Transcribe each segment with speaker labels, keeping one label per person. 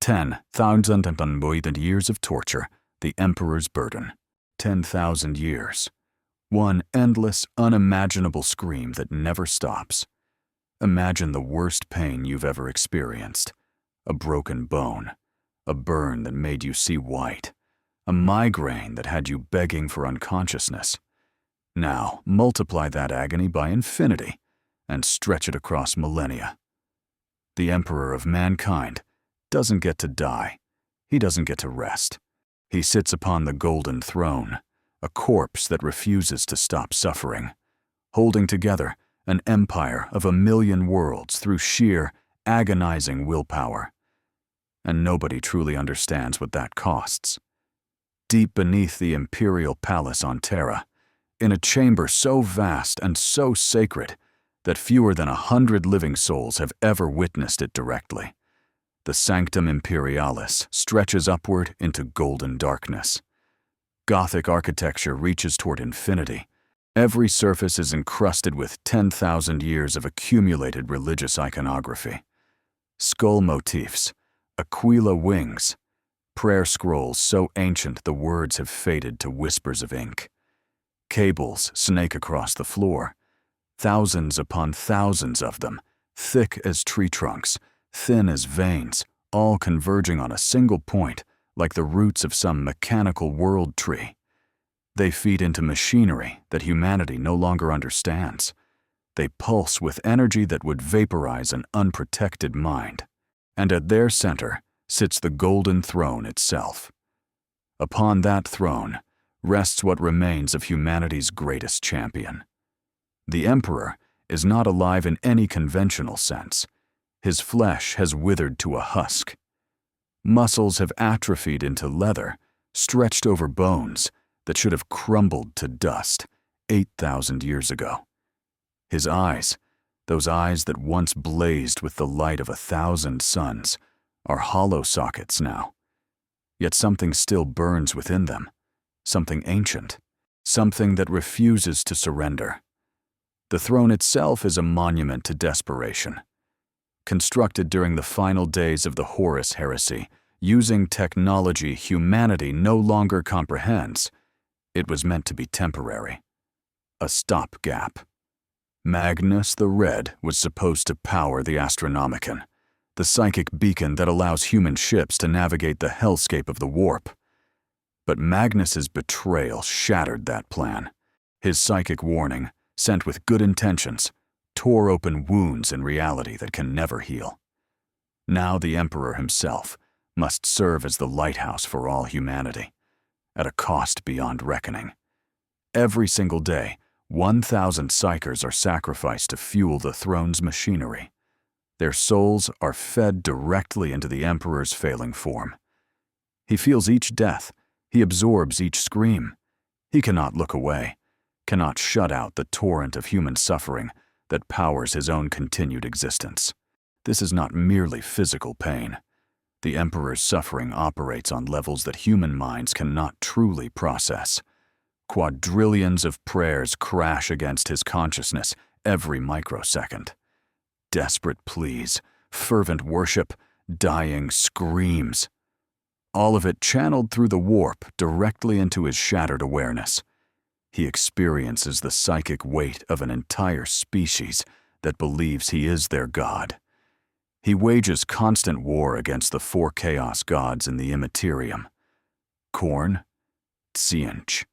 Speaker 1: 10,000 unwithered years of torture, the Emperor's burden. 10,000 years. One endless, unimaginable scream that never stops. Imagine the worst pain you've ever experienced. A broken bone. A burn that made you see white. A migraine that had you begging for unconsciousness. Now, multiply that agony by infinity and stretch it across millennia. The Emperor of mankind doesn't get to die. He doesn't get to rest. He sits upon the golden throne, a corpse that refuses to stop suffering, holding together an empire of 1,000,000 worlds through sheer, agonizing willpower. And nobody truly understands what that costs. Deep beneath the Imperial Palace on Terra, in a chamber so vast and so sacred that fewer than 100 living souls have ever witnessed it directly, the Sanctum Imperialis stretches upward into golden darkness. Gothic architecture reaches toward infinity. Every surface is encrusted with 10,000 years of accumulated religious iconography. Skull motifs, aquila wings, prayer scrolls so ancient the words have faded to whispers of ink. Cables snake across the floor, thousands upon thousands of them, thick as tree trunks, thin as veins, all converging on a single point like the roots of some mechanical world tree. They feed into machinery that humanity no longer understands. They pulse with energy that would vaporize an unprotected mind. And at their center sits the golden throne itself. Upon that throne rests what remains of humanity's greatest champion. The Emperor is not alive in any conventional sense. His flesh has withered to a husk. Muscles have atrophied into leather, stretched over bones that should have crumbled to dust 8,000 years ago. His eyes, those eyes that once blazed with the light of 1,000 suns, are hollow sockets now. Yet something still burns within them, something ancient, something that refuses to surrender. The throne itself is a monument to desperation. Constructed during the final days of the Horus heresy, using technology humanity no longer comprehends, it was meant to be temporary. A stopgap. Magnus the Red was supposed to power the Astronomican, the psychic beacon that allows human ships to navigate the hellscape of the warp. But Magnus's betrayal shattered that plan. His psychic warning, sent with good intentions, tore open wounds in reality that can never heal. Now the Emperor himself must serve as the lighthouse for all humanity, at a cost beyond reckoning. Every single day, 1,000 psychers are sacrificed to fuel the throne's machinery. Their souls are fed directly into the Emperor's failing form. He feels each death. He absorbs each scream. He cannot look away, cannot shut out the torrent of human suffering that powers his own continued existence. This is not merely physical pain. The Emperor's suffering operates on levels that human minds cannot truly process. Quadrillions of prayers crash against his consciousness every microsecond. Desperate pleas, fervent worship, dying screams. All of it channeled through the warp directly into his shattered awareness. He experiences the psychic weight of an entire species that believes he is their god. He wages constant war against the 4 chaos gods in the Imperium: Khorne, Tzeentch,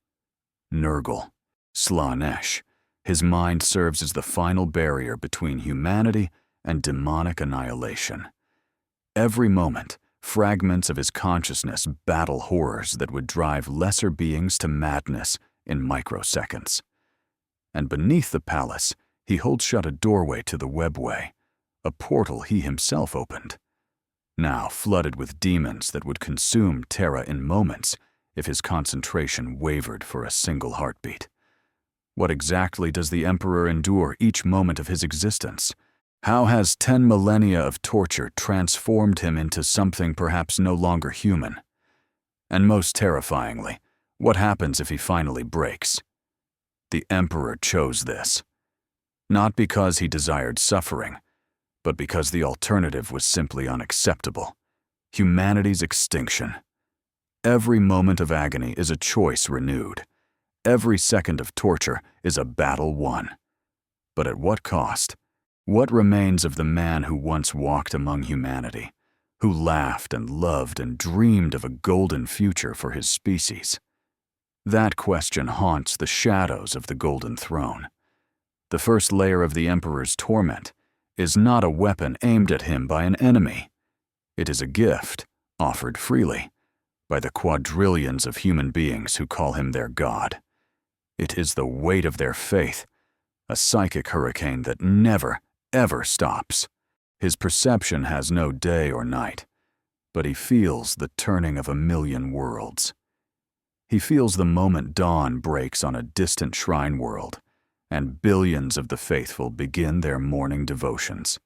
Speaker 1: Nurgle, Slaanesh. His mind serves as the final barrier between humanity and demonic annihilation. Every moment, fragments of his consciousness battle horrors that would drive lesser beings to madness in microseconds. And beneath the palace, he holds shut a doorway to the webway, a portal he himself opened, now flooded with demons that would consume Terra in moments if his concentration wavered for a single heartbeat. What exactly does the Emperor endure each moment of his existence? How has 10 millennia of torture transformed him into something perhaps no longer human? And most terrifyingly, what happens if he finally breaks? The Emperor chose this, not because he desired suffering, but because the alternative was simply unacceptable. humanity's extinction. Every moment of agony is a choice renewed. Every second of torture is a battle won. But at what cost? What remains of the man who once walked among humanity, who laughed and loved and dreamed of a golden future for his species? That question haunts the shadows of the Golden Throne. The first layer of the Emperor's torment is not a weapon aimed at him by an enemy. It is a gift offered freely by the quadrillions of human beings who call him their god. It is the weight of their faith, a psychic hurricane that never, ever stops. His perception has no day or night, but he feels the turning of a million worlds. He feels the moment dawn breaks on a distant shrine world, and billions of the faithful begin their morning devotions.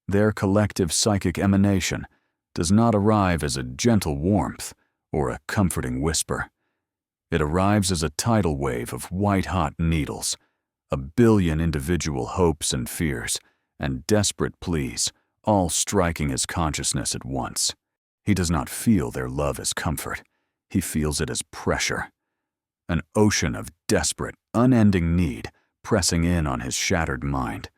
Speaker 1: Their collective psychic emanation does not arrive as a gentle warmth or a comforting whisper. It arrives as a tidal wave of white-hot needles, a billion individual hopes and fears, and desperate pleas, all striking his consciousness at once. He does not feel their love as comfort. He feels it as pressure. An ocean of desperate, unending need pressing in on his shattered mind,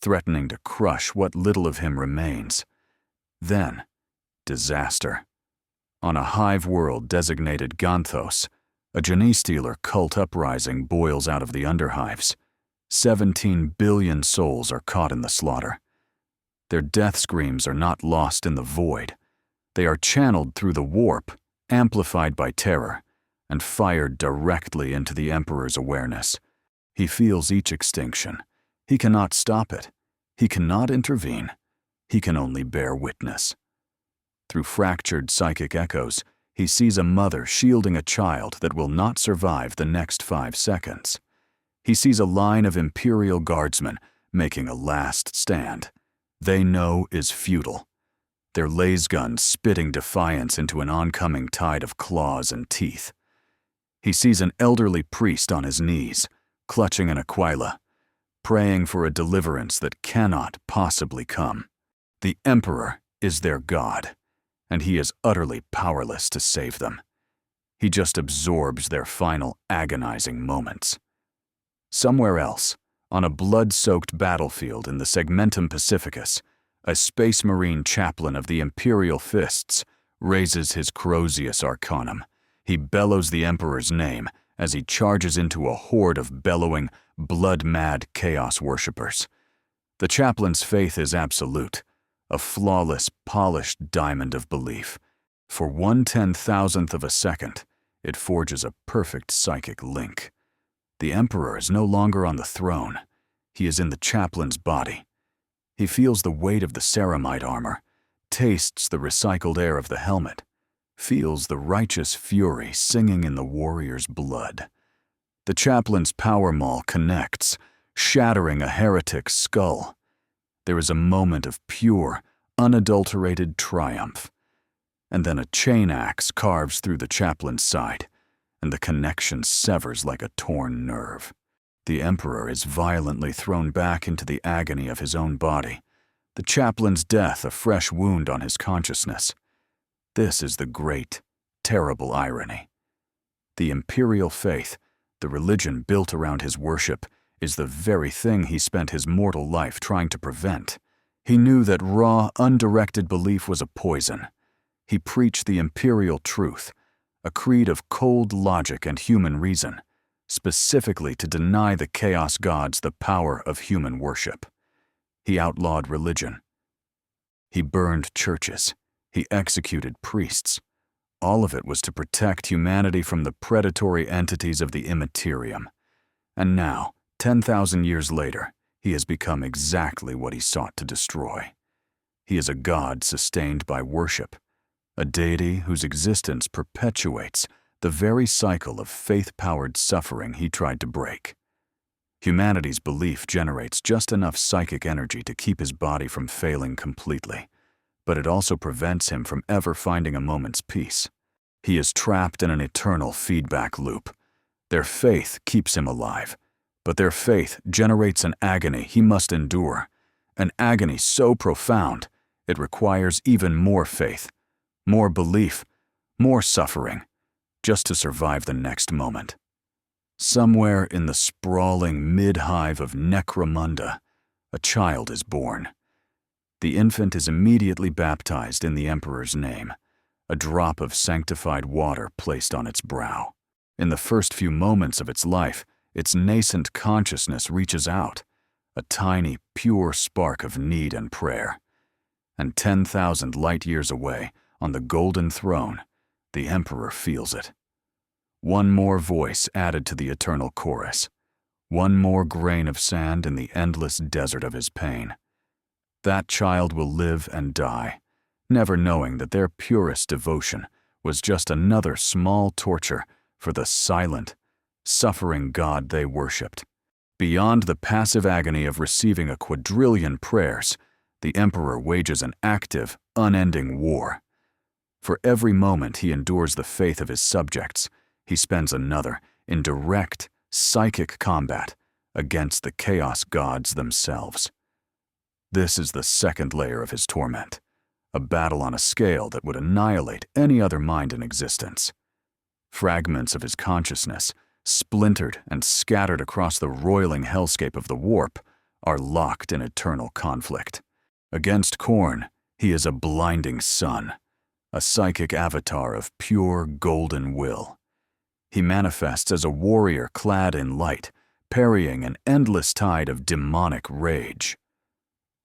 Speaker 1: threatening to crush what little of him remains. Then, disaster. On a hive world designated Ganthos, a genie-stealer cult uprising boils out of the underhives. 17 billion souls are caught in the slaughter. Their death screams are not lost in the void. They are channeled through the warp, amplified by terror, and fired directly into the Emperor's awareness. He feels each extinction. He cannot stop it. He cannot intervene. He can only bear witness. Through fractured psychic echoes, he sees a mother shielding a child that will not survive the next 5 seconds. He sees a line of Imperial guardsmen making a last stand. They know is futile. Their laser guns spitting defiance into an oncoming tide of claws and teeth. He sees an elderly priest on his knees, clutching an aquila, praying for a deliverance that cannot possibly come. The Emperor is their god, and he is utterly powerless to save them. He just absorbs their final agonizing moments. Somewhere else, on a blood-soaked battlefield in the Segmentum Pacificus, a space marine chaplain of the Imperial Fists raises his Crozius Arcanum. He bellows the Emperor's name as he charges into a horde of bellowing, blood-mad chaos worshippers. The chaplain's faith is absolute, a flawless, polished diamond of belief. For 1/10,000th of a second, it forges a perfect psychic link. The Emperor is no longer on the throne. He is in the chaplain's body. He feels the weight of the ceramite armor, tastes the recycled air of the helmet, feels the righteous fury singing in the warrior's blood. The chaplain's power maul connects, shattering a heretic's skull. There is a moment of pure, unadulterated triumph. And then a chain axe carves through the chaplain's side, and the connection severs like a torn nerve. The Emperor is violently thrown back into the agony of his own body, the chaplain's death a fresh wound on his consciousness. This is the great, terrible irony. The imperial faith, the religion built around his worship, is the very thing he spent his mortal life trying to prevent. He knew that raw, undirected belief was a poison. He preached the imperial truth, a creed of cold logic and human reason, specifically to deny the chaos gods the power of human worship. He outlawed religion. He burned churches. He executed priests. All of it was to protect humanity from the predatory entities of the Imperium. And now, 10,000 years later, he has become exactly what he sought to destroy. He is a god sustained by worship, a deity whose existence perpetuates the very cycle of faith-powered suffering he tried to break. Humanity's belief generates just enough psychic energy to keep his body from failing completely, but it also prevents him from ever finding a moment's peace. He is trapped in an eternal feedback loop. Their faith keeps him alive, but their faith generates an agony he must endure, an agony so profound it requires even more faith, more belief, more suffering, just to survive the next moment. Somewhere in the sprawling mid-hive of Necromunda, a child is born. The infant is immediately baptized in the Emperor's name, a drop of sanctified water placed on its brow. In the first few moments of its life, its nascent consciousness reaches out, a tiny, pure spark of need and prayer. And 10,000 light-years away, on the golden throne, the Emperor feels it. One more voice added to the eternal chorus. One more grain of sand in the endless desert of his pain. That child will live and die, never knowing that their purest devotion was just another small torture for the silent, suffering God they worshipped. Beyond the passive agony of receiving a quadrillion prayers, the Emperor wages an active, unending war. For every moment he endures the faith of his subjects, he spends another in direct, psychic combat against the chaos gods themselves. This is the second layer of his torment, a battle on a scale that would annihilate any other mind in existence. Fragments of his consciousness, splintered and scattered across the roiling hellscape of the warp, are locked in eternal conflict. Against Khorne, he is a blinding sun, a psychic avatar of pure golden will. He manifests as a warrior clad in light, parrying an endless tide of demonic rage.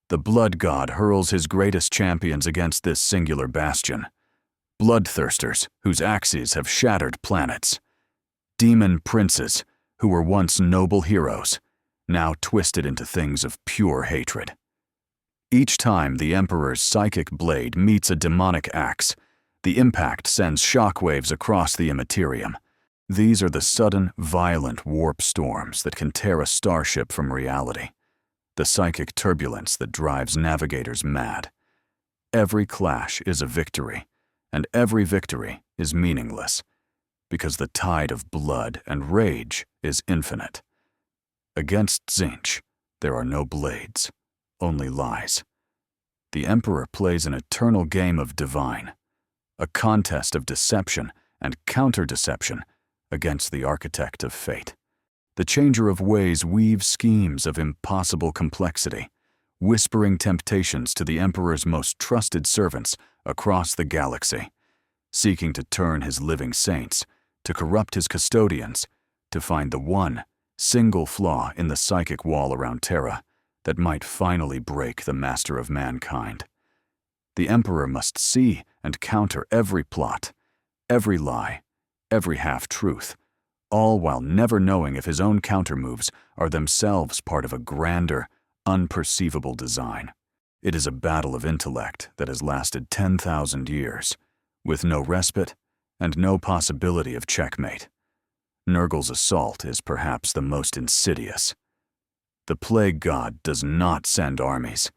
Speaker 1: The blood god hurls his greatest champions against this singular bastion, bloodthirsters whose axes have shattered planets, demon princes who were once noble heroes, now twisted into things of pure hatred. Each time the Emperor's psychic blade meets a demonic axe, the impact sends shockwaves across the Imperium. These are the sudden, violent warp storms that can tear a starship from reality, the psychic turbulence that drives navigators mad. Every clash is a victory, and every victory is meaningless, because the tide of blood and rage is infinite. Against Tzeentch, there are no blades, only lies. The Emperor plays an eternal game of divine, a contest of deception and counter-deception against the architect of fate. The changer of ways weaves schemes of impossible complexity, whispering temptations to the Emperor's most trusted servants across the galaxy, seeking to turn his living saints, to corrupt his custodians, to find the one, single flaw in the psychic wall around Terra that might finally break the master of mankind. The Emperor must see and counter every plot, every lie, every half-truth, all while never knowing if his own countermoves are themselves part of a grander, unperceivable design. It is a battle of intellect that has lasted 10,000 years, with no respite and no possibility of checkmate. Nurgle's assault is perhaps the most insidious. The plague god does not send armies.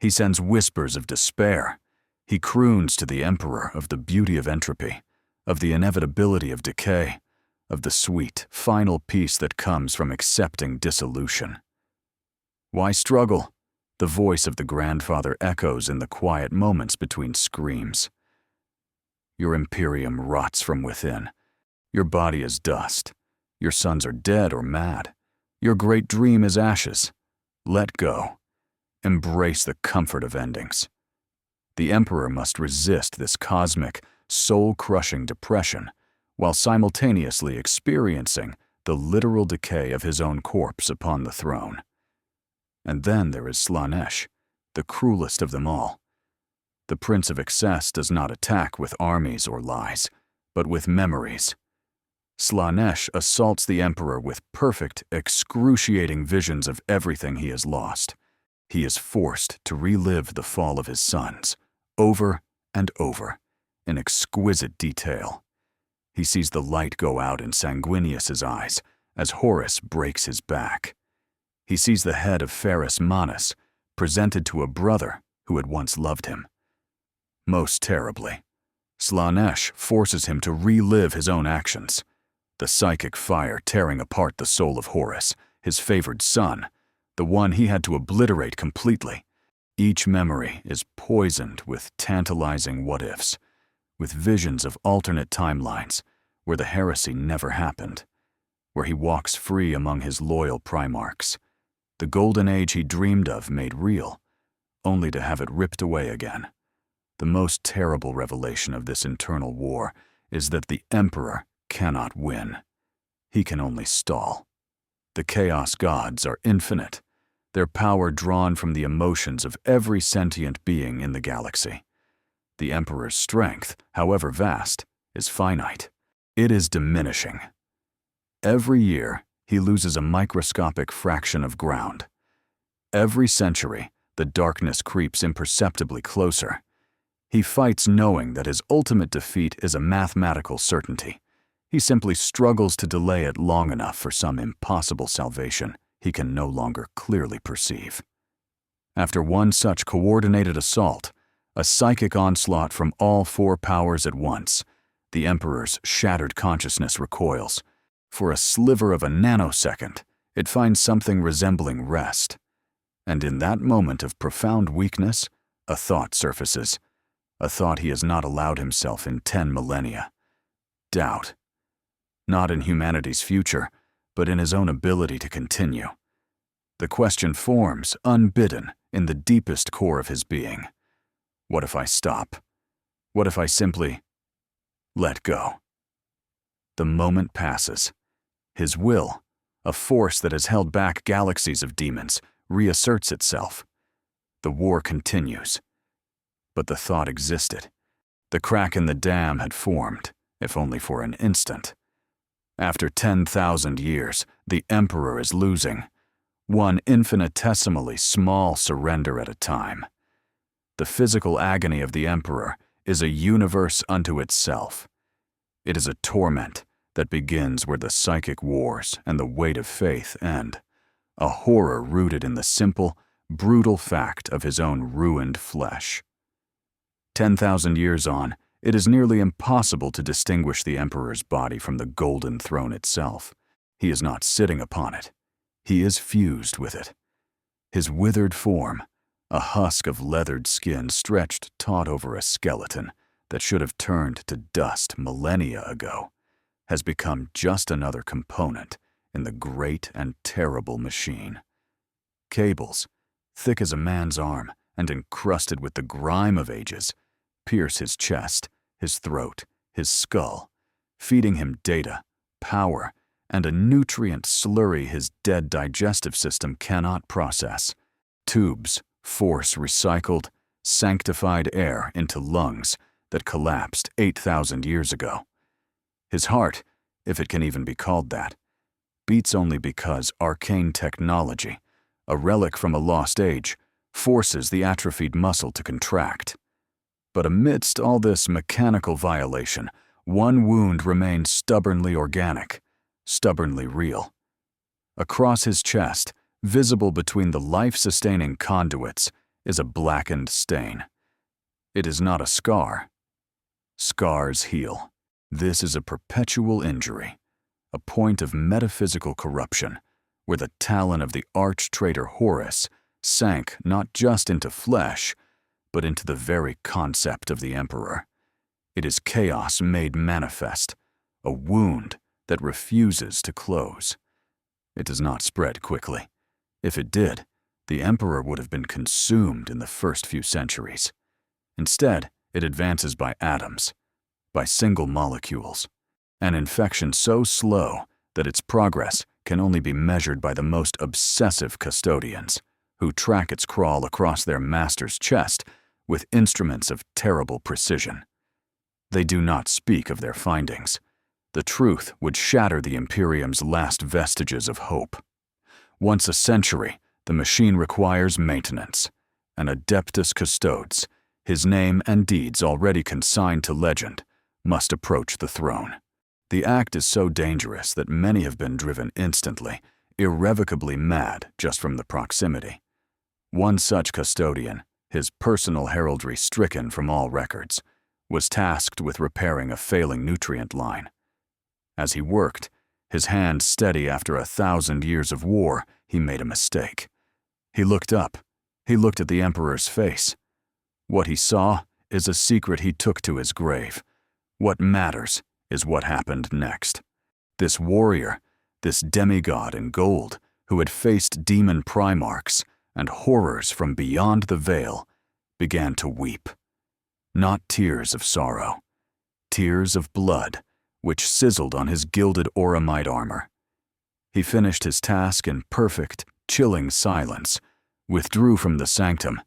Speaker 1: He sends whispers of despair. He croons to the Emperor of the beauty of entropy, of the inevitability of decay, of the sweet, final peace that comes from accepting dissolution. Why struggle? The voice of the grandfather echoes in the quiet moments between screams. Your Imperium rots from within. Your body is dust. Your sons are dead or mad. Your great dream is ashes. Let go. Embrace the comfort of endings. The Emperor must resist this cosmic, soul-crushing depression, while simultaneously experiencing the literal decay of his own corpse upon the throne. And then there is Slaanesh, the cruelest of them all. The Prince of Excess does not attack with armies or lies, but with memories. Slaanesh assaults the Emperor with perfect, excruciating visions of everything he has lost. He is forced to relive the fall of his sons, over and over, in exquisite detail. He sees the light go out in Sanguinius's eyes as Horus breaks his back. He sees the head of Ferrus Manus presented to a brother who had once loved him. Most terribly, Slaanesh forces him to relive his own actions, the psychic fire tearing apart the soul of Horus, his favored son, the one he had to obliterate completely. Each memory is poisoned with tantalizing what-ifs, with visions of alternate timelines where the heresy never happened, where he walks free among his loyal primarchs, the golden age he dreamed of made real, only to have it ripped away again. The most terrible revelation of this internal war is that the Emperor cannot win. He can only stall. The Chaos Gods are infinite, their power drawn from the emotions of every sentient being in the galaxy. The Emperor's strength, however vast, is finite. It is diminishing. Every year, he loses a microscopic fraction of ground. Every century, the darkness creeps imperceptibly closer. He fights knowing that his ultimate defeat is a mathematical certainty. He simply struggles to delay it long enough for some impossible salvation he can no longer clearly perceive. After one such coordinated assault, a psychic onslaught from all four powers at once, the Emperor's shattered consciousness recoils. For a sliver of a nanosecond, it finds something resembling rest. And in that moment of profound weakness, a thought surfaces, a thought he has not allowed himself in 10 millennia. Doubt. Not in humanity's future, but in his own ability to continue. The question forms, unbidden, in the deepest core of his being. What if I stop? What if I simply let go? The moment passes. His will, a force that has held back galaxies of demons, reasserts itself. The war continues. But the thought existed. The crack in the dam had formed, if only for an instant. After 10,000 years, the Emperor is losing, one infinitesimally small surrender at a time. The physical agony of the Emperor is a universe unto itself. It is a torment that begins where the psychic wars and the weight of faith end, a horror rooted in the simple, brutal fact of his own ruined flesh. 10,000 years on, it is nearly impossible to distinguish the Emperor's body from the golden throne itself. He is not sitting upon it. He is fused with it. His withered form, a husk of leathered skin stretched taut over a skeleton that should have turned to dust millennia ago, has become just another component in the great and terrible machine. Cables, thick as a man's arm and encrusted with the grime of ages, pierce his chest, his throat, his skull, feeding him data, power, and a nutrient slurry his dead digestive system cannot process. Tubes force recycled, sanctified air into lungs that collapsed 8,000 years ago. His heart, if it can even be called that, beats only because arcane technology, a relic from a lost age, forces the atrophied muscle to contract. But amidst all this mechanical violation, one wound remains stubbornly organic, stubbornly real. Across his chest, visible between the life-sustaining conduits, is a blackened stain. It is not a scar. Scars heal. This is a perpetual injury, a point of metaphysical corruption, where the talon of the arch-traitor Horus sank not just into flesh, but into the very concept of the Emperor. It is chaos made manifest, a wound that refuses to close. It does not spread quickly. If it did, the Emperor would have been consumed in the first few centuries. Instead, it advances by atoms, by single molecules, an infection so slow that its progress can only be measured by the most obsessive custodians, who track its crawl across their master's chest with instruments of terrible precision. They do not speak of their findings. The truth would shatter the Imperium's last vestiges of hope. Once a century, the machine requires maintenance. An Adeptus Custodes, his name and deeds already consigned to legend, must approach the throne. The act is so dangerous that many have been driven instantly, irrevocably mad just from the proximity. One such custodian, his personal heraldry stricken from all records, was tasked with repairing a failing nutrient line. As he worked, his hand steady after 1,000 years of war, he made a mistake. He looked up. He looked at the Emperor's face. What he saw is a secret he took to his grave, What matters is what happened next. This warrior, this demigod in gold, who had faced demon primarchs and horrors from beyond the veil, began to weep. Not tears of sorrow, tears of blood, which sizzled on his gilded auramite armor. He finished his task in perfect, chilling silence, withdrew from the sanctum,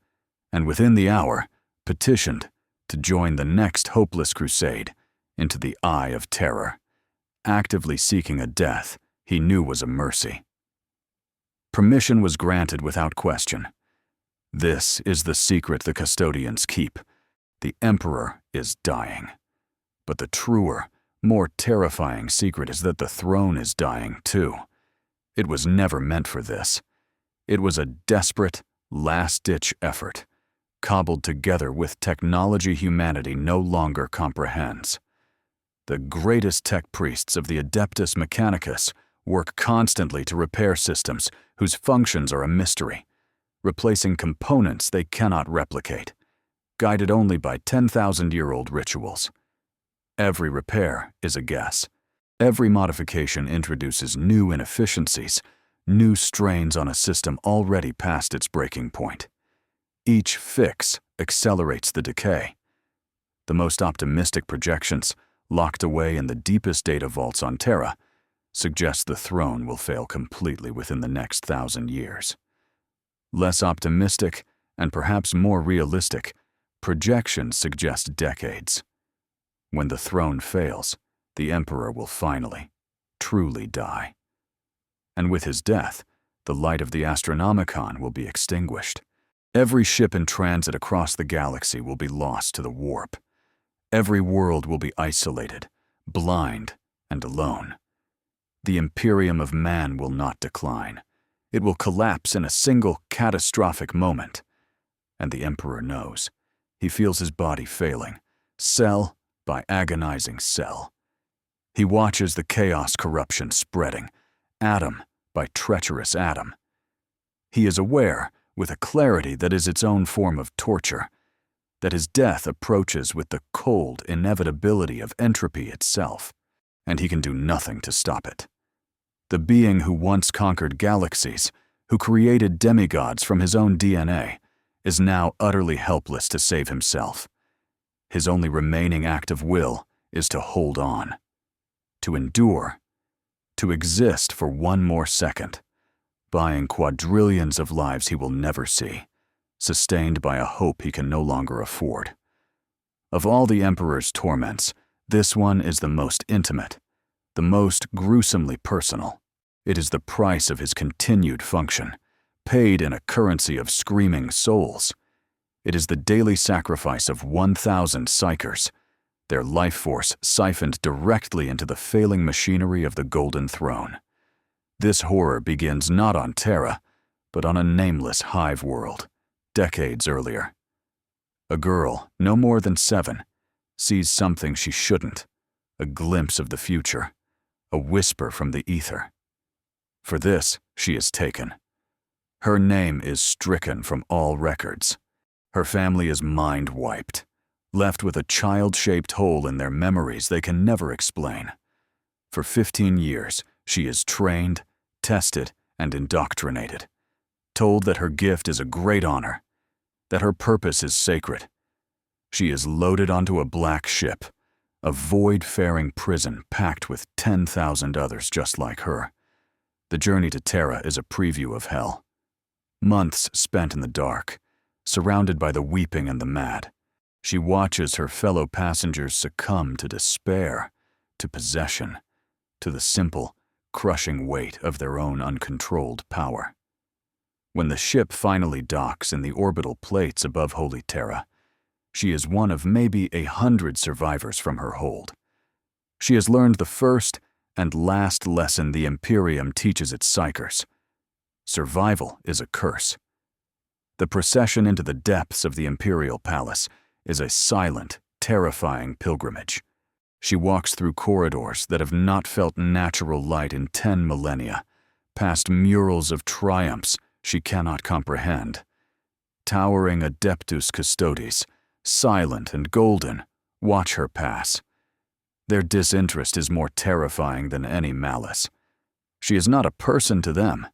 Speaker 1: and within the hour petitioned to join the next hopeless crusade into the eye of terror, actively seeking a death he knew was a mercy. Permission was granted without question. This is the secret the custodians keep. The Emperor is dying. But the truer, more terrifying secret is that the throne is dying too. It was never meant for this. It was a desperate, last-ditch effort, cobbled together with technology humanity no longer comprehends. The greatest tech priests of the Adeptus Mechanicus work constantly to repair systems whose functions are a mystery, replacing components they cannot replicate, guided only by 10,000-year-old rituals. Every repair is a guess. Every modification introduces new inefficiencies, new strains on a system already past its breaking point. Each fix accelerates the decay. The most optimistic projections, locked away in the deepest data vaults on Terra, suggest the throne will fail completely within the next 1,000 years. Less optimistic, and perhaps more realistic, projections suggest decades. When the throne fails, the Emperor will finally, truly die. And with his death, the light of the Astronomican will be extinguished. Every ship in transit across the galaxy will be lost to the warp. Every world will be isolated, blind, and alone. The Imperium of man will not decline. It will collapse in a single catastrophic moment. And the Emperor knows. He feels his body failing, cell by agonizing cell. He watches the chaos corruption spreading, atom by treacherous atom. He is aware, with a clarity that is its own form of torture, that his death approaches with the cold inevitability of entropy itself, and he can do nothing to stop it. The being who once conquered galaxies, who created demigods from his own DNA, is now utterly helpless to save himself. His only remaining act of will is to hold on, to endure, to exist for one more second, buying quadrillions of lives he will never see, sustained by a hope he can no longer afford. Of all the Emperor's torments, this one is the most intimate, the most gruesomely personal. It is the price of his continued function, paid in a currency of screaming souls. It is the daily sacrifice of 1,000 psychers, their life force siphoned directly into the failing machinery of the Golden Throne. This horror begins not on Terra, but on a nameless hive world, decades earlier. A girl, no more than 7, sees something she shouldn't, a glimpse of the future, a whisper from the ether. For this, she is taken. Her name is stricken from all records. Her family is mind-wiped, left with a child-shaped hole in their memories they can never explain. For 15 years, she is trained, tested, and indoctrinated, told that her gift is a great honor, that her purpose is sacred. She is loaded onto a black ship, a void-faring prison packed with 10,000 others just like her. The journey to Terra is a preview of hell. Months spent in the dark, surrounded by the weeping and the mad. She watches her fellow passengers succumb to despair, to possession, to the simple, crushing weight of their own uncontrolled power. When the ship finally docks in the orbital plates above Holy Terra, she is one of maybe 100 survivors from her hold. She has learned the first and last lesson the Imperium teaches its psychers. Survival is a curse. The procession into the depths of the Imperial Palace is a silent, terrifying pilgrimage. She walks through corridors that have not felt natural light in 10 millennia, past murals of triumphs she cannot comprehend. Towering Adeptus Custodes, silent and golden, watch her pass. Their disinterest is more terrifying than any malice. She is not a person to them.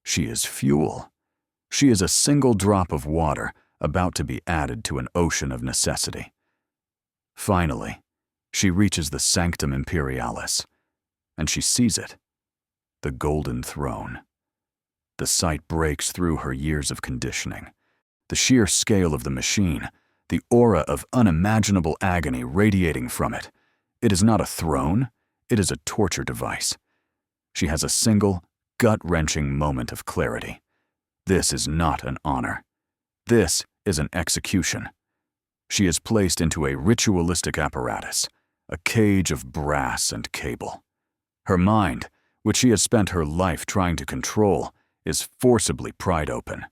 Speaker 1: She is fuel. She is a single drop of water about to be added to an ocean of necessity. Finally, she reaches the Sanctum Imperialis, and she sees it, the golden throne. The sight breaks through her years of conditioning. The sheer scale of the machine, the aura of unimaginable agony radiating from it. It is not a throne, it is a torture device. She has a single, gut-wrenching moment of clarity. This is not an honor. This is an execution. She is placed into a ritualistic apparatus, a cage of brass and cable. Her mind, which she has spent her life trying to control, is forcibly pried open.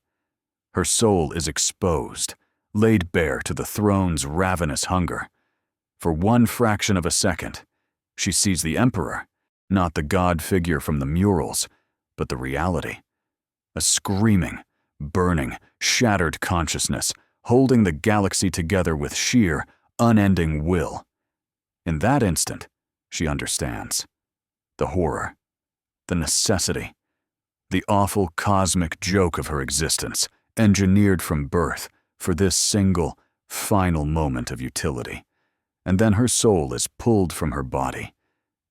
Speaker 1: Her soul is exposed, laid bare to the throne's ravenous hunger. For one fraction of a second, she sees the Emperor, not the god figure from the murals, but the reality. A screaming, burning, shattered consciousness, holding the galaxy together with sheer, unending will. In that instant, she understands. The horror, the necessity, the awful cosmic joke of her existence, engineered from birth for this single, final moment of utility. And then her soul is pulled from her body.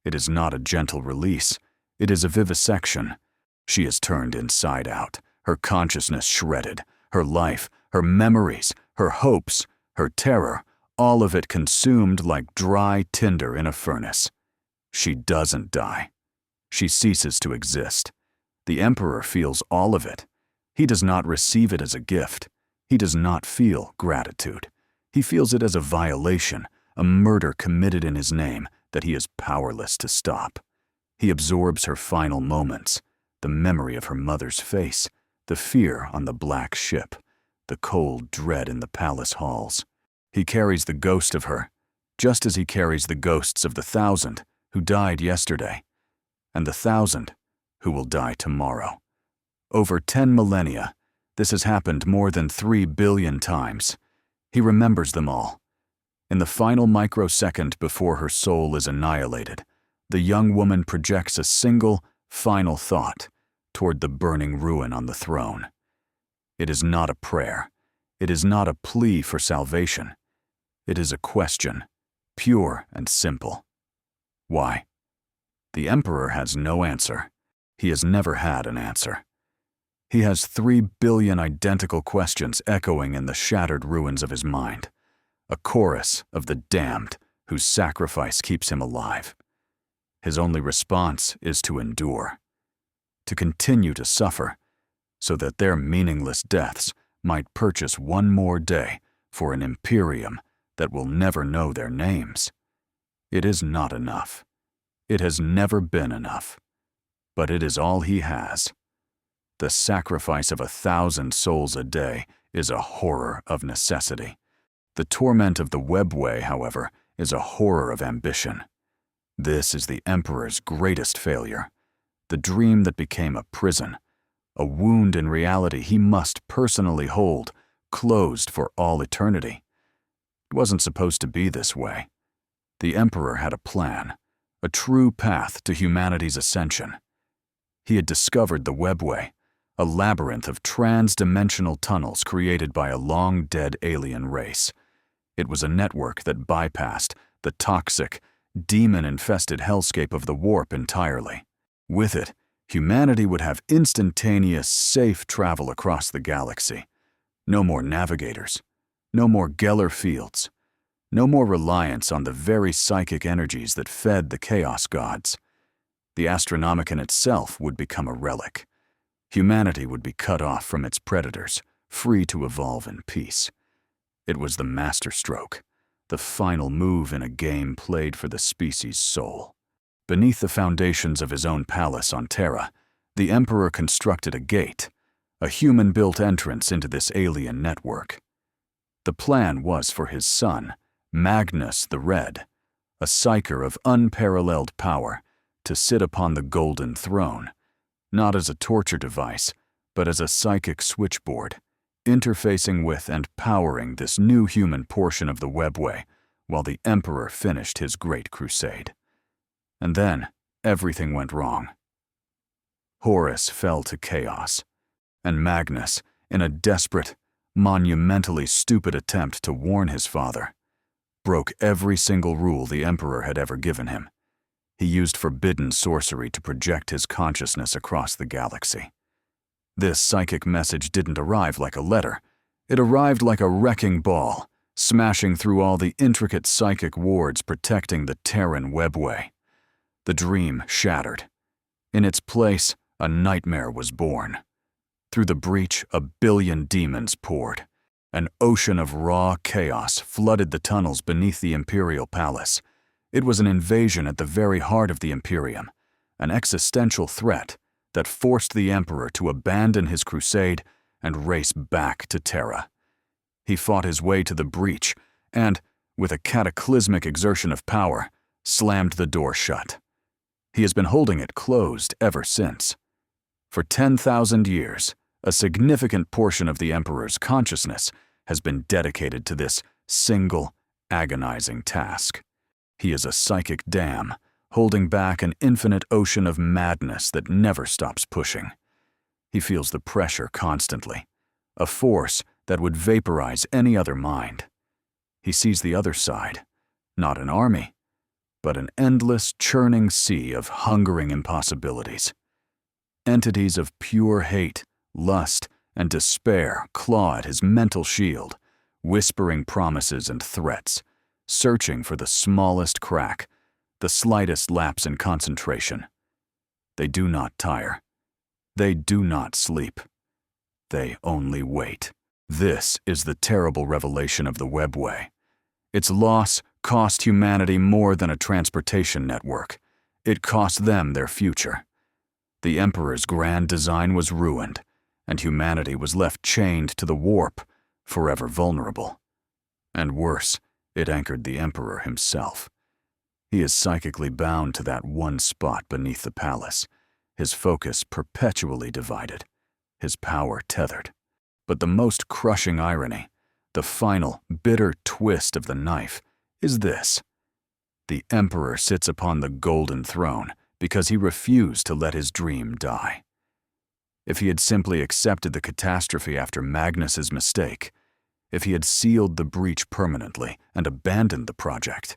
Speaker 1: It is not a gentle release, it is a vivisection. She is turned inside out, her consciousness shredded, her life, her memories, her hopes, her terror, all of it consumed like dry tinder in a furnace. She doesn't die. She ceases to exist. The Emperor feels all of it. He does not receive it as a gift. He does not feel gratitude. He feels it as a violation, a murder committed in his name that he is powerless to stop. He absorbs her final moments, the memory of her mother's face, the fear on the black ship, the cold dread in the palace halls. He carries the ghost of her, just as he carries the ghosts of the 1,000 who died yesterday, and the 1,000 who will die tomorrow. Over 10 millennia, this has happened more than 3 billion times. He remembers them all. In the final microsecond before her soul is annihilated, the young woman projects a single, final thought toward the burning ruin on the throne. It is not a prayer. It is not a plea for salvation. It is a question, pure and simple. Why? The Emperor has no answer. He has never had an answer. He has 3 billion identical questions echoing in the shattered ruins of his mind, a chorus of the damned whose sacrifice keeps him alive. His only response is to endure, to continue to suffer, so that their meaningless deaths might purchase one more day for an Imperium that will never know their names. It is not enough. It has never been enough. But it is all he has. The sacrifice of 1,000 souls a day is a horror of necessity. The torment of the webway, however, is a horror of ambition. This is the Emperor's greatest failure, the dream that became a prison, a wound in reality he must personally hold, closed for all eternity. It wasn't supposed to be this way. The Emperor had a plan, a true path to humanity's ascension. He had discovered the webway, a labyrinth of trans-dimensional tunnels created by a long-dead alien race. It was a network that bypassed the toxic, demon-infested hellscape of the warp entirely. With it, humanity would have instantaneous, safe travel across the galaxy. No more navigators, no more Geller fields, no more reliance on the very psychic energies that fed the chaos gods. The Astronomican itself would become a relic. Humanity would be cut off from its predators, free to evolve in peace. It was the masterstroke, the final move in a game played for the species' soul. Beneath the foundations of his own palace on Terra, the Emperor constructed a gate, a human-built entrance into this alien network. The plan was for his son, Magnus the Red, a psyker of unparalleled power, to sit upon the golden throne, not as a torture device, but as a psychic switchboard, interfacing with and powering this new human portion of the webway, while the Emperor finished his great crusade. And then, everything went wrong. Horus fell to chaos, and Magnus, in a desperate, monumentally stupid attempt to warn his father, broke every single rule the Emperor had ever given him. He used forbidden sorcery to project his consciousness across the galaxy. This psychic message didn't arrive like a letter. It arrived like a wrecking ball, smashing through all the intricate psychic wards protecting the Terran webway. The dream shattered. In its place, a nightmare was born. Through the breach, 1 billion demons poured. An ocean of raw chaos flooded the tunnels beneath the Imperial Palace. It was an invasion at the very heart of the Imperium, an existential threat that forced the Emperor to abandon his crusade and race back to Terra. He fought his way to the breach and, with a cataclysmic exertion of power, slammed the door shut. He has been holding it closed ever since. For 10,000 years, a significant portion of the Emperor's consciousness has been dedicated to this single, agonizing task. He is a psychic dam, holding back an infinite ocean of madness that never stops pushing. He feels the pressure constantly, a force that would vaporize any other mind. He sees the other side, not an army, but an endless, churning sea of hungering impossibilities. Entities of pure hate, lust, and despair claw at his mental shield, whispering promises and threats, searching for the smallest crack, the slightest lapse in concentration. They do not tire. They do not sleep. They only wait. This is the terrible revelation of the webway. Its loss cost humanity more than a transportation network. It cost them their future. The Emperor's grand design was ruined, and humanity was left chained to the warp, forever vulnerable. And worse, it anchored the Emperor himself. He is psychically bound to that one spot beneath the palace, his focus perpetually divided, his power tethered. But the most crushing irony, the final, bitter twist of the knife, is this. The Emperor sits upon the golden throne because he refused to let his dream die. If he had simply accepted the catastrophe after Magnus's mistake, if he had sealed the breach permanently and abandoned the project,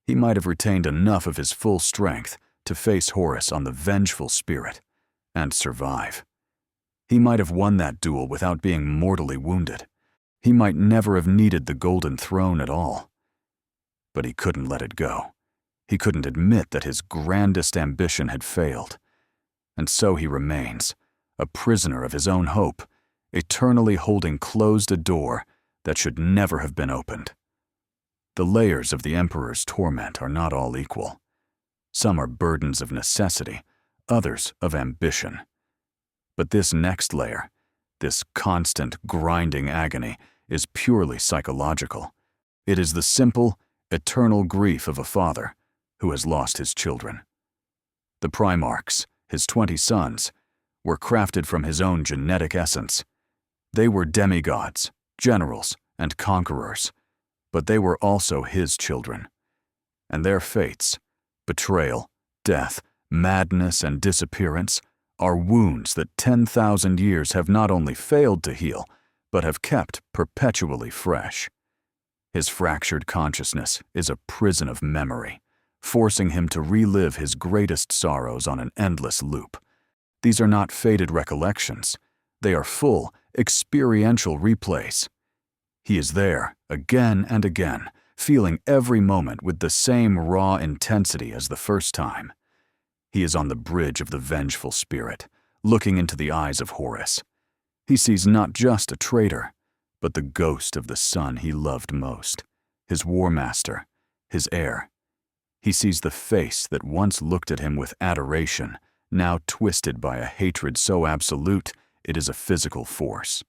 Speaker 1: he might have retained enough of his full strength to face Horus on the vengeful spirit and survive. He might have won that duel without being mortally wounded. He might never have needed the golden throne at all. But he couldn't let it go. He couldn't admit that his grandest ambition had failed. And so he remains, a prisoner of his own hope, eternally holding closed a door that should never have been opened. The layers of the Emperor's torment are not all equal. Some are burdens of necessity, others of ambition. But this next layer, this constant grinding agony, is purely psychological. It is the simple, eternal grief of a father who has lost his children. The Primarchs, his 20 sons, were crafted from his own genetic essence. They were demigods, generals, and conquerors, but they were also his children. And their fates, betrayal, death, madness, and disappearance, are wounds that 10,000 years have not only failed to heal, but have kept perpetually fresh. His fractured consciousness is a prison of memory, forcing him to relive his greatest sorrows on an endless loop. These are not faded recollections. They are full, experiential replays. He is there, again and again, feeling every moment with the same raw intensity as the first time. He is on the bridge of the vengeful spirit, looking into the eyes of Horus. He sees not just a traitor, but the ghost of the son he loved most, his war master, his heir. He sees the face that once looked at him with adoration, now twisted by a hatred so absolute it is a physical force.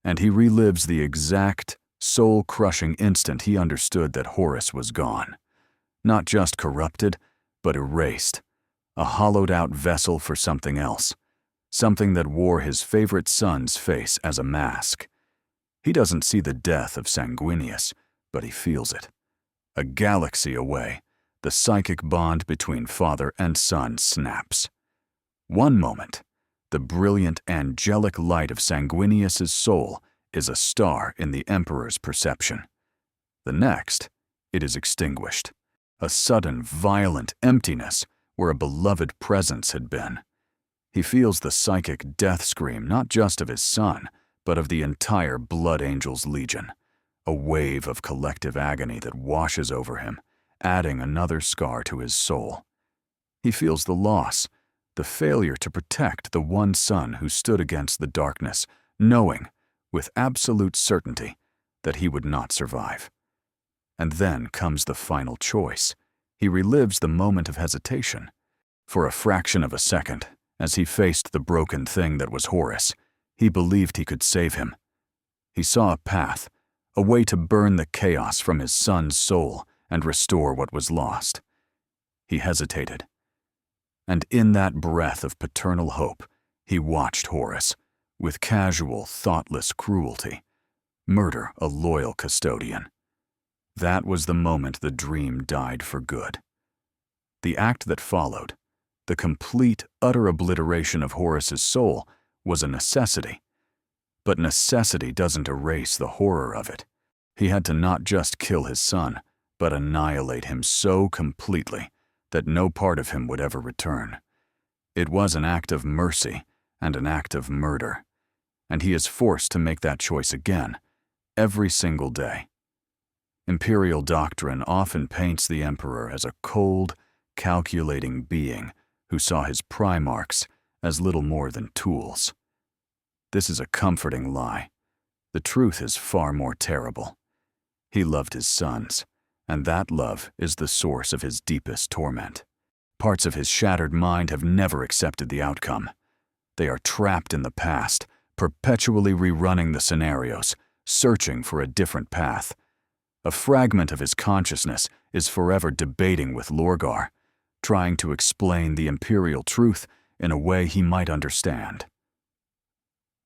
Speaker 1: And he relives the exact, soul-crushing instant he understood that Horus was gone. Not just corrupted, but erased. A hollowed-out vessel for something else. Something that wore his favorite son's face as a mask. He doesn't see the death of Sanguinius, but he feels it. A galaxy away, the psychic bond between father and son snaps. One moment, the brilliant angelic light of Sanguinius's soul is a star in the Emperor's perception. The next, it is extinguished. A sudden, violent emptiness where a beloved presence had been. He feels the psychic death scream not just of his son, but of the entire Blood Angels Legion. A wave of collective agony that washes over him, adding another scar to his soul. He feels the loss, the failure to protect the one son who stood against the darkness, knowing, with absolute certainty, that he would not survive. And then comes the final choice. He relives the moment of hesitation. For a fraction of a second, as he faced the broken thing that was Horus, he believed he could save him. He saw a path, a way to burn the chaos from his son's soul and restore what was lost. He hesitated. And in that breath of paternal hope, he watched Horus, with casual, thoughtless cruelty, murder a loyal custodian. That was the moment the dream died for good. The act that followed, the complete, utter obliteration of Horus's soul, was a necessity. But necessity doesn't erase the horror of it. He had to not just kill his son, but annihilate him so completely that no part of him would ever return. It was an act of mercy and an act of murder, and he is forced to make that choice again, every single day. Imperial doctrine often paints the Emperor as a cold, calculating being who saw his Primarchs as little more than tools. This is a comforting lie. The truth is far more terrible. He loved his sons, and that love is the source of his deepest torment. Parts of his shattered mind have never accepted the outcome. They are trapped in the past, perpetually rerunning the scenarios, searching for a different path. A fragment of his consciousness is forever debating with Lorgar, trying to explain the imperial truth in a way he might understand.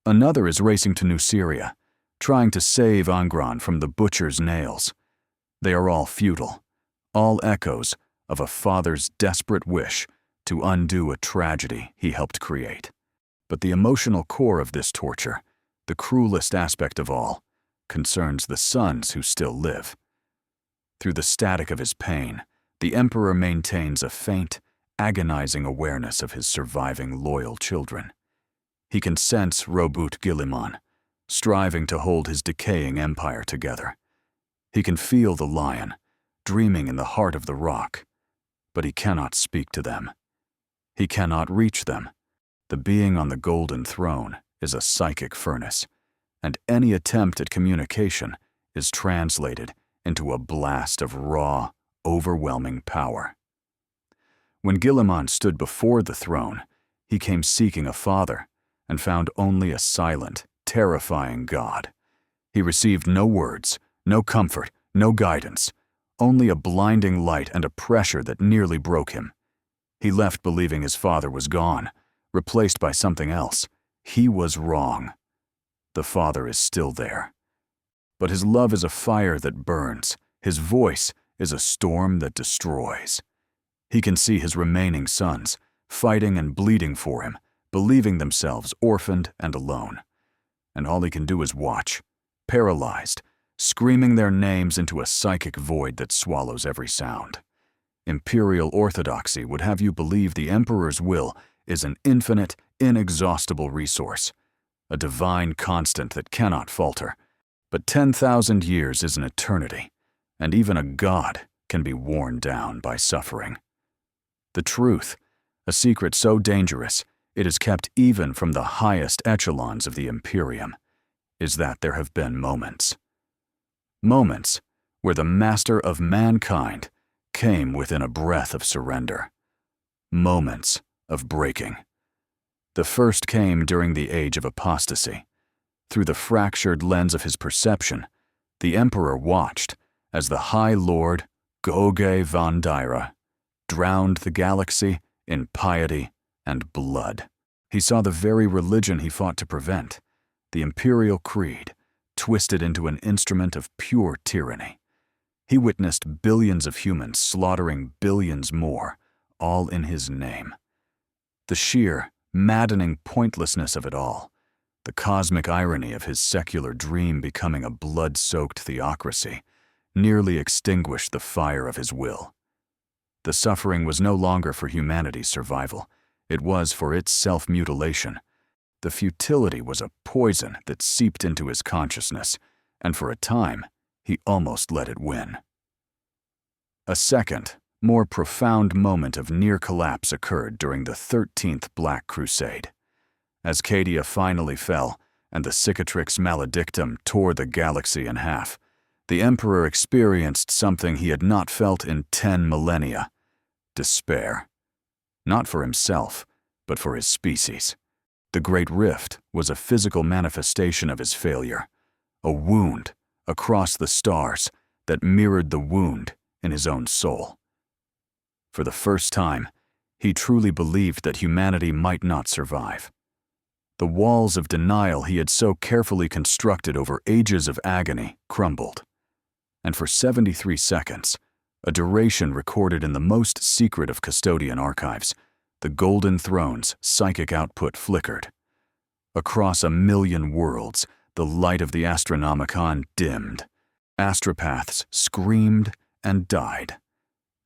Speaker 1: Another is racing to New Syria, trying to save Angron from the butcher's nails. They are all futile, all echoes of a father's desperate wish to undo a tragedy he helped create. But the emotional core of this torture, the cruelest aspect of all, concerns the sons who still live. Through the static of his pain, the Emperor maintains a faint, agonizing awareness of his surviving loyal children. He can sense Robut Guilliman, striving to hold his decaying empire together. He can feel the lion, dreaming in the heart of the rock, but he cannot speak to them. He cannot reach them. The being on the golden throne is a psychic furnace, and any attempt at communication is translated into a blast of raw, overwhelming power. When Guilliman stood before the throne, he came seeking a father and found only a silent, terrifying God. He received no words, no comfort, no guidance, only a blinding light and a pressure that nearly broke him. He left believing his father was gone, replaced by something else. He was wrong. The father is still there. But his love is a fire that burns. His voice is a storm that destroys. He can see his remaining sons, fighting and bleeding for him, believing themselves orphaned and alone. And all he can do is watch, paralyzed, screaming their names into a psychic void that swallows every sound. Imperial orthodoxy would have you believe the Emperor's will is an infinite, inexhaustible resource, a divine constant that cannot falter. But 10,000 years is an eternity, and even a god can be worn down by suffering. The truth, a secret so dangerous it is kept even from the highest echelons of the Imperium, is that there have been moments. Moments where the master of mankind came within a breath of surrender. Moments of breaking. The first came during the age of apostasy. Through the fractured lens of his perception, the Emperor watched as the High Lord Goge von Dyra drowned the galaxy in piety and blood. He saw the very religion he fought to prevent, the imperial creed, twisted into an instrument of pure tyranny. He witnessed billions of humans slaughtering billions more, all in his name. The sheer, maddening pointlessness of it all, the cosmic irony of his secular dream becoming a blood-soaked theocracy, nearly extinguished the fire of his will. The suffering was no longer for humanity's survival. It was for its self-mutilation. The futility was a poison that seeped into his consciousness, and for a time, he almost let it win. A second, more profound moment of near collapse occurred during the 13th Black Crusade. As Cadia finally fell, and the cicatrix maledictum tore the galaxy in half, the Emperor experienced something he had not felt in 10 millennia: despair. Not for himself, but for his species. The Great Rift was a physical manifestation of his failure, a wound across the stars that mirrored the wound in his own soul. For the first time, he truly believed that humanity might not survive. The walls of denial he had so carefully constructed over ages of agony crumbled. And for 73 seconds, a duration recorded in the most secret of custodian archives, the Golden Throne's psychic output flickered. Across 1,000,000 worlds, the light of the Astronomican dimmed. Astropaths screamed and died.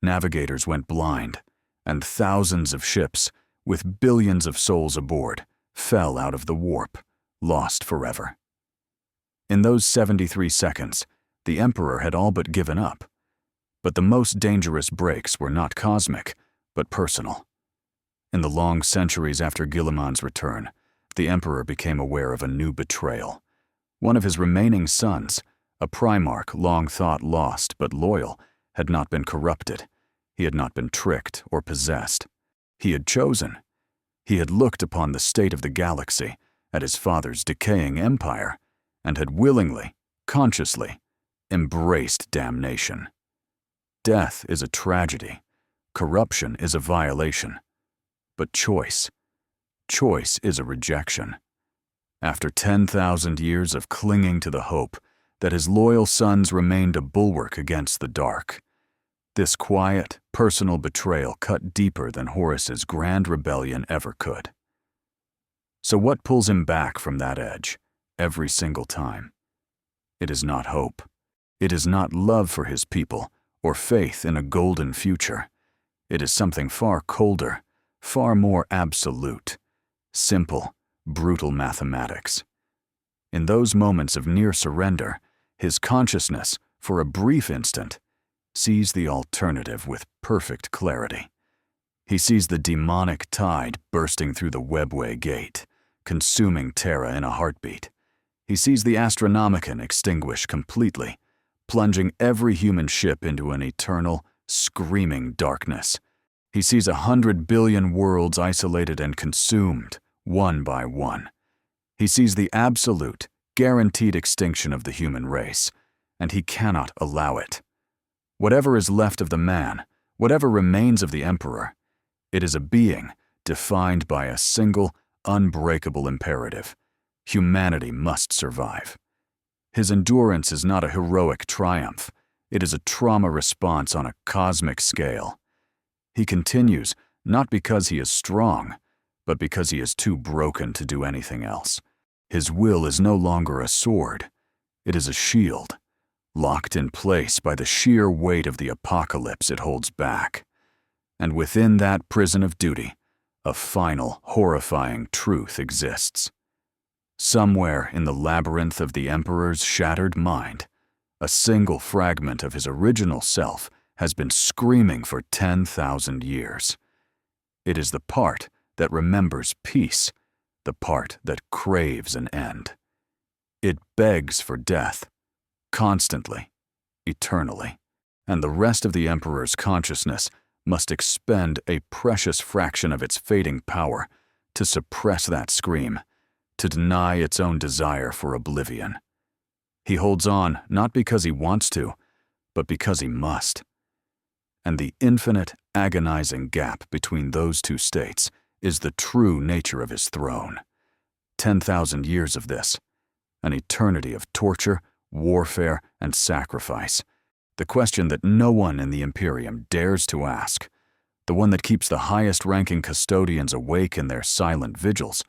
Speaker 1: Navigators went blind, and thousands of ships, with billions of souls aboard, fell out of the warp, lost forever. In those 73 seconds, the Emperor had all but given up. But the most dangerous breaks were not cosmic, but personal. In the long centuries after Guilliman's return, the Emperor became aware of a new betrayal. One of his remaining sons, a Primarch long thought lost but loyal, had not been corrupted. He had not been tricked or possessed. He had chosen. He had looked upon the state of the galaxy, at his father's decaying empire, and had willingly, consciously, embraced damnation. Death is a tragedy. Corruption is a violation. But choice is a rejection. After 10,000 years of clinging to the hope that his loyal sons remained a bulwark against the dark, this quiet, personal betrayal cut deeper than Horus's grand rebellion ever could. So what pulls him back from that edge, every single time? It is not hope. It is not love for his people, or faith in a golden future. It is something far colder, far more absolute, simple, brutal mathematics. In those moments of near surrender, his consciousness, for a brief instant, sees the alternative with perfect clarity. He sees the demonic tide bursting through the webway gate, consuming Terra in a heartbeat. He sees the Astronomican extinguish completely, plunging every human ship into an eternal, screaming darkness. He sees 100 billion worlds isolated and consumed, one by one. He sees the absolute, guaranteed extinction of the human race, and he cannot allow it. Whatever is left of the man, whatever remains of the Emperor, it is a being defined by a single, unbreakable imperative. Humanity must survive. His endurance is not a heroic triumph. It is a trauma response on a cosmic scale. He continues, not because he is strong, but because he is too broken to do anything else. His will is no longer a sword. It is a shield, locked in place by the sheer weight of the apocalypse it holds back. And within that prison of duty, a final, horrifying truth exists. Somewhere in the labyrinth of the Emperor's shattered mind, a single fragment of his original self has been screaming for 10,000 years. It is the part that remembers peace, the part that craves an end. It begs for death, constantly, eternally, and the rest of the Emperor's consciousness must expend a precious fraction of its fading power to suppress that scream, to deny its own desire for oblivion. He holds on not because he wants to, but because he must. And the infinite, agonizing gap between those two states is the true nature of his throne. 10,000 years of this, an eternity of torture, warfare, and sacrifice, The question that no one in the Imperium dares to ask, the one that keeps the highest-ranking custodians awake in their silent vigils,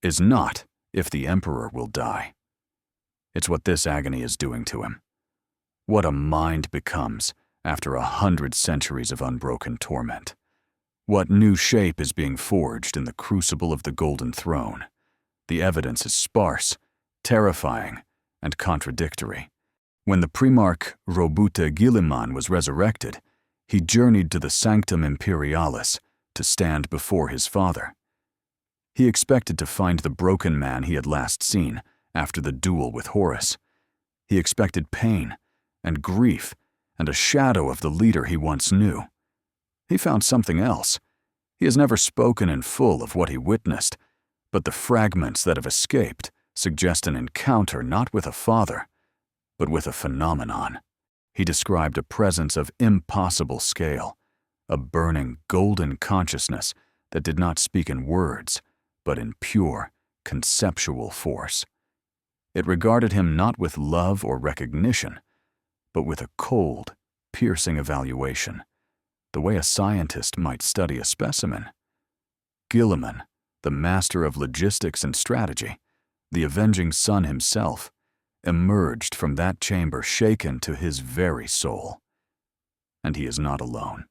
Speaker 1: is not if the Emperor will die. It's what this agony is doing to him. What a mind becomes after 100 centuries of unbroken torment. What new shape is being forged in the crucible of the Golden Throne? The evidence is sparse, terrifying, and contradictory. When the Primarch Robuta Guilliman was resurrected, he journeyed to the Sanctum Imperialis to stand before his father. He expected to find the broken man he had last seen after the duel with Horus. He expected pain and grief and a shadow of the leader he once knew. He found something else. He has never spoken in full of what he witnessed, but the fragments that have escaped suggest an encounter not with a father, but with a phenomenon. He described a presence of impossible scale, a burning golden consciousness that did not speak in words, but in pure, conceptual force. It regarded him not with love or recognition, but with a cold, piercing evaluation, the way a scientist might study a specimen. Guilliman, the master of logistics and strategy, the avenging son himself, emerged from that chamber shaken to his very soul. And he is not alone.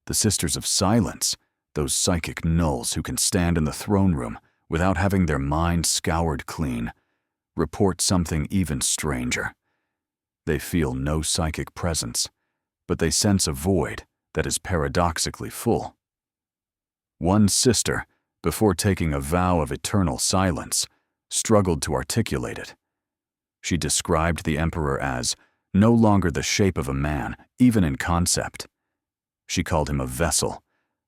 Speaker 1: The Sisters of Silence, those psychic nulls who can stand in the throne room without having their minds scoured clean, report something even stranger. They feel no psychic presence, but they sense a void that is paradoxically full. One sister, before taking a vow of eternal silence, struggled to articulate it. She described the Emperor as no longer the shape of a man, even in concept. She called him a vessel,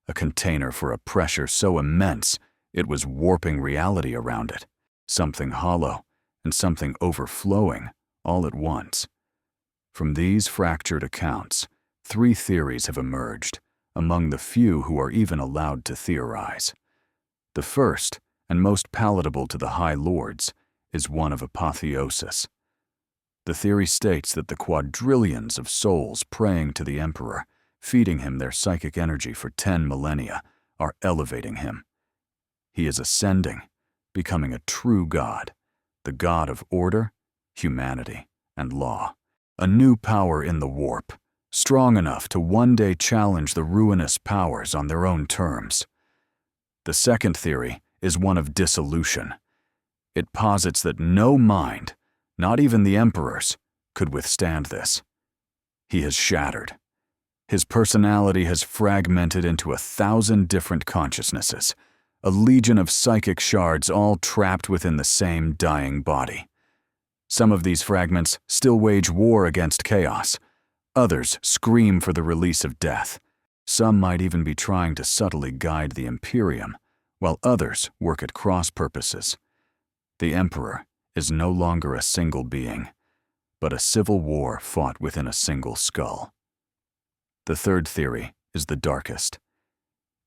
Speaker 1: a container for a pressure so immense it was warping reality around it, something hollow and something overflowing all at once. From these fractured accounts, 3 theories have emerged, among the few who are even allowed to theorize. The first, and most palatable to the High Lords, is one of apotheosis. The theory states that the quadrillions of souls praying to the Emperor, feeding him their psychic energy for 10 millennia, are elevating him. He is ascending, becoming a true god, the god of order, humanity, and law. A new power in the warp, strong enough to one day challenge the ruinous powers on their own terms. The second theory is one of dissolution. It posits that no mind, not even the Emperor's, could withstand this. He has shattered. His personality has fragmented into 1,000 different consciousnesses, a legion of psychic shards all trapped within the same dying body. Some of these fragments still wage war against chaos. Others scream for the release of death. Some might even be trying to subtly guide the Imperium, while others work at cross purposes. The Emperor is no longer a single being, but a civil war fought within a single skull. The third theory is the darkest.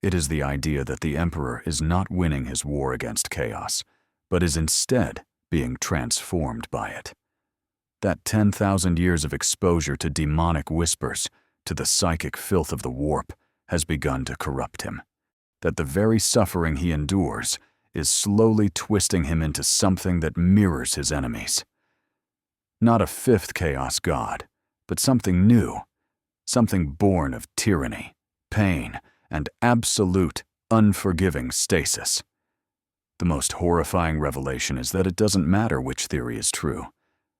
Speaker 1: It is the idea that the Emperor is not winning his war against chaos, but is instead being transformed by it. That 10,000 years of exposure to demonic whispers, to the psychic filth of the warp, has begun to corrupt him. That the very suffering he endures is slowly twisting him into something that mirrors his enemies. Not a 5th chaos god, but something new, something born of tyranny, pain, and absolute, unforgiving stasis. The most horrifying revelation is that it doesn't matter which theory is true.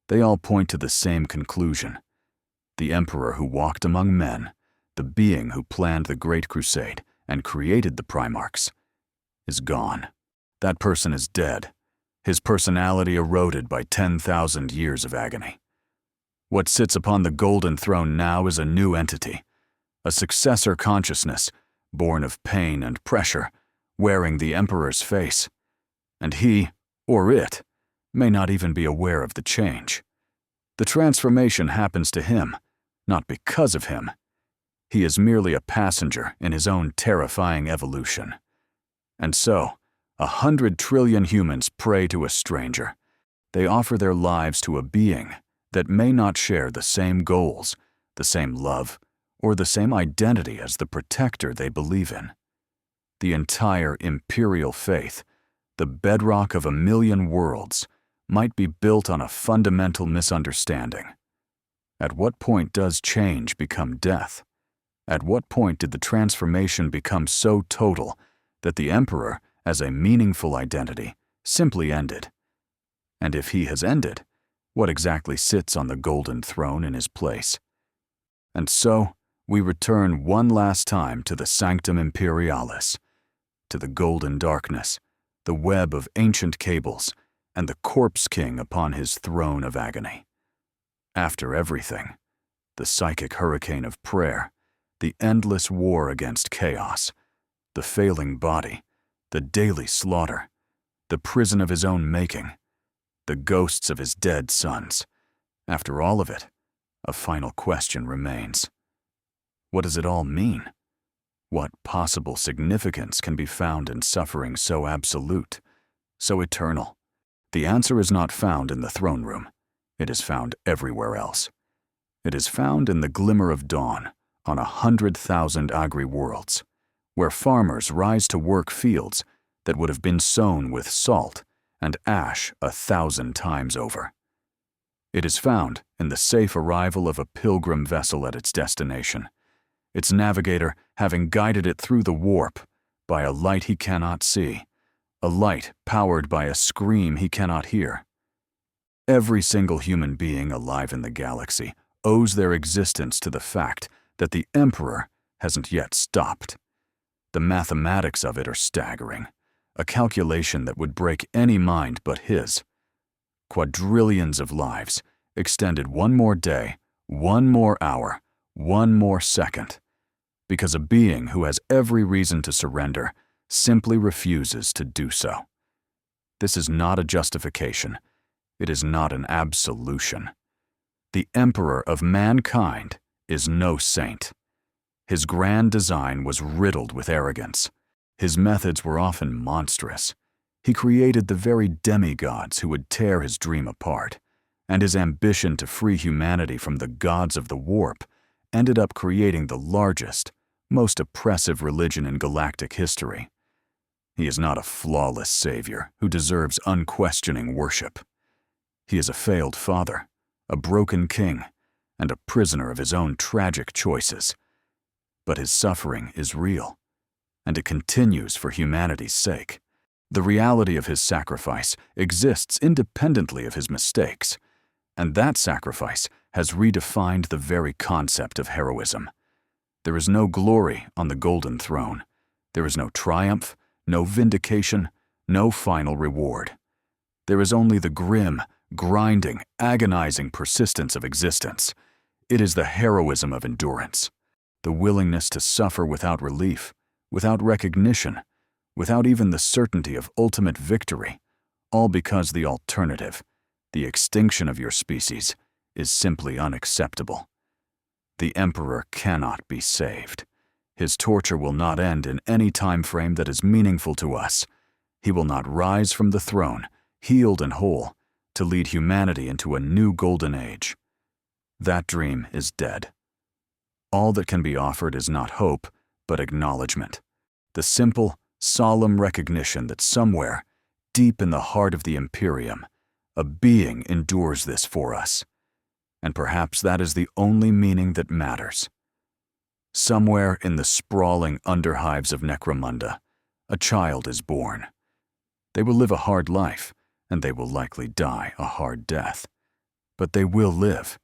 Speaker 1: They all point to the same conclusion. The Emperor who walked among men, the being who planned the Great Crusade and created the Primarchs, is gone. That person is dead, his personality eroded by 10,000 years of agony. What sits upon the Golden Throne now is a new entity, a successor consciousness, born of pain and pressure, wearing the Emperor's face. And he, or it, may not even be aware of the change. The transformation happens to him, not because of him. He is merely a passenger in his own terrifying evolution. And so, 100 trillion humans pray to a stranger. They offer their lives to a being that may not share the same goals, the same love, or the same identity as the protector they believe in. The entire imperial faith, the bedrock of a million worlds, might be built on a fundamental misunderstanding. At what point does change become death? At what point did the transformation become so total that the Emperor, as a meaningful identity, simply ended? And if he has ended, what exactly sits on the golden throne in his place? And so, we return one last time to the Sanctum Imperialis, to the golden darkness, the web of ancient cables, and the corpse king upon his throne of agony. After everything, the psychic hurricane of prayer, the endless war against chaos, the failing body, the daily slaughter, the prison of his own making, the ghosts of his dead sons. After all of it, a final question remains. What does it all mean? What possible significance can be found in suffering so absolute, so eternal? The answer is not found in the throne room. It is found everywhere else. It is found in the glimmer of dawn on 100,000 agri worlds, where farmers rise to work fields that would have been sown with salt and ash 1,000 times over. It is found in the safe arrival of a pilgrim vessel at its destination, its navigator having guided it through the warp by a light he cannot see, a light powered by a scream he cannot hear. Every single human being alive in the galaxy owes their existence to the fact that the Emperor hasn't yet stopped. The mathematics of it are staggering, a calculation that would break any mind but his. Quadrillions of lives extended one more day, one more hour, one more second, because a being who has every reason to surrender simply refuses to do so. This is not a justification. It is not an absolution. The Emperor of mankind is no saint. His grand design was riddled with arrogance. His methods were often monstrous. He created the very demigods who would tear his dream apart, and his ambition to free humanity from the gods of the warp ended up creating the largest, most oppressive religion in galactic history. He is not a flawless savior who deserves unquestioning worship. He is a failed father, a broken king, and a prisoner of his own tragic choices. But his suffering is real, and it continues for humanity's sake. The reality of his sacrifice exists independently of his mistakes, and that sacrifice has redefined the very concept of heroism. There is no glory on the golden throne. There is no triumph, no vindication, no final reward. There is only the grim, grinding, agonizing persistence of existence. It is the heroism of endurance, the willingness to suffer without relief, without recognition, without even the certainty of ultimate victory, all because the alternative, the extinction of your species, is simply unacceptable. The Emperor cannot be saved. His torture will not end in any time frame that is meaningful to us. He will not rise from the throne, healed and whole, to lead humanity into a new golden age. That dream is dead. All that can be offered is not hope, but acknowledgement. The simple, solemn recognition that somewhere, deep in the heart of the Imperium, a being endures this for us. And perhaps that is the only meaning that matters. Somewhere in the sprawling underhives of Necromunda, a child is born. They will live a hard life, and they will likely die a hard death. But they will live.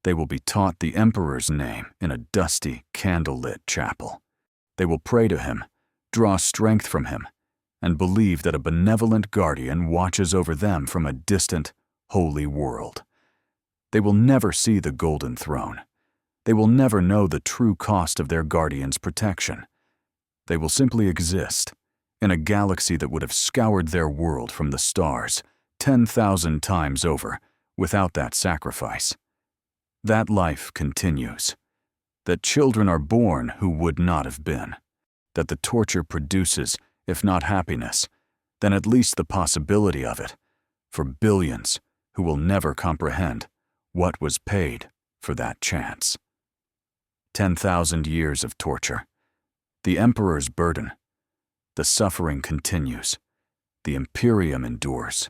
Speaker 1: They will be taught the Emperor's name in a dusty, candle-lit chapel. They will pray to him, draw strength from him, and believe that a benevolent guardian watches over them from a distant, holy world. They will never see the golden throne. They will never know the true cost of their guardian's protection. They will simply exist in a galaxy that would have scoured their world from the stars 10,000 times over without that sacrifice. That life continues. That children are born who would not have been. That the torture produces, if not happiness, then at least the possibility of it, for billions who will never comprehend what was paid for that chance. 10,000 years of torture. The Emperor's burden. The suffering continues. The Imperium endures.